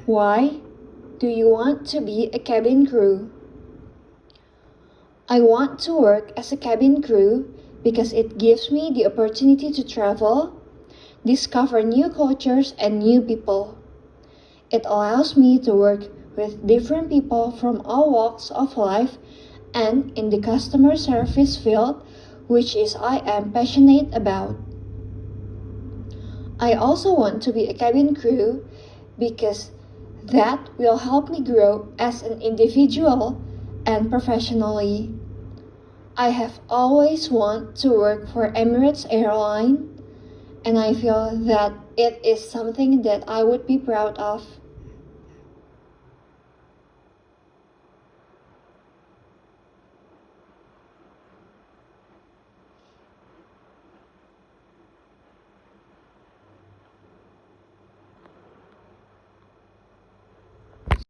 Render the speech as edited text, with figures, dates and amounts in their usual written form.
Why do you want to be a cabin crew? I want to work as a cabin crew because it gives me the opportunity to travel, discover new cultures and new people. It allows me to work with different people from all walks of life and in the customer service field, which is I am passionate about. I also want to be a cabin crew because that will help me grow as an individual and professionally. I have always wanted to work for Emirates Airline, and I feel that it is something that I would be proud of.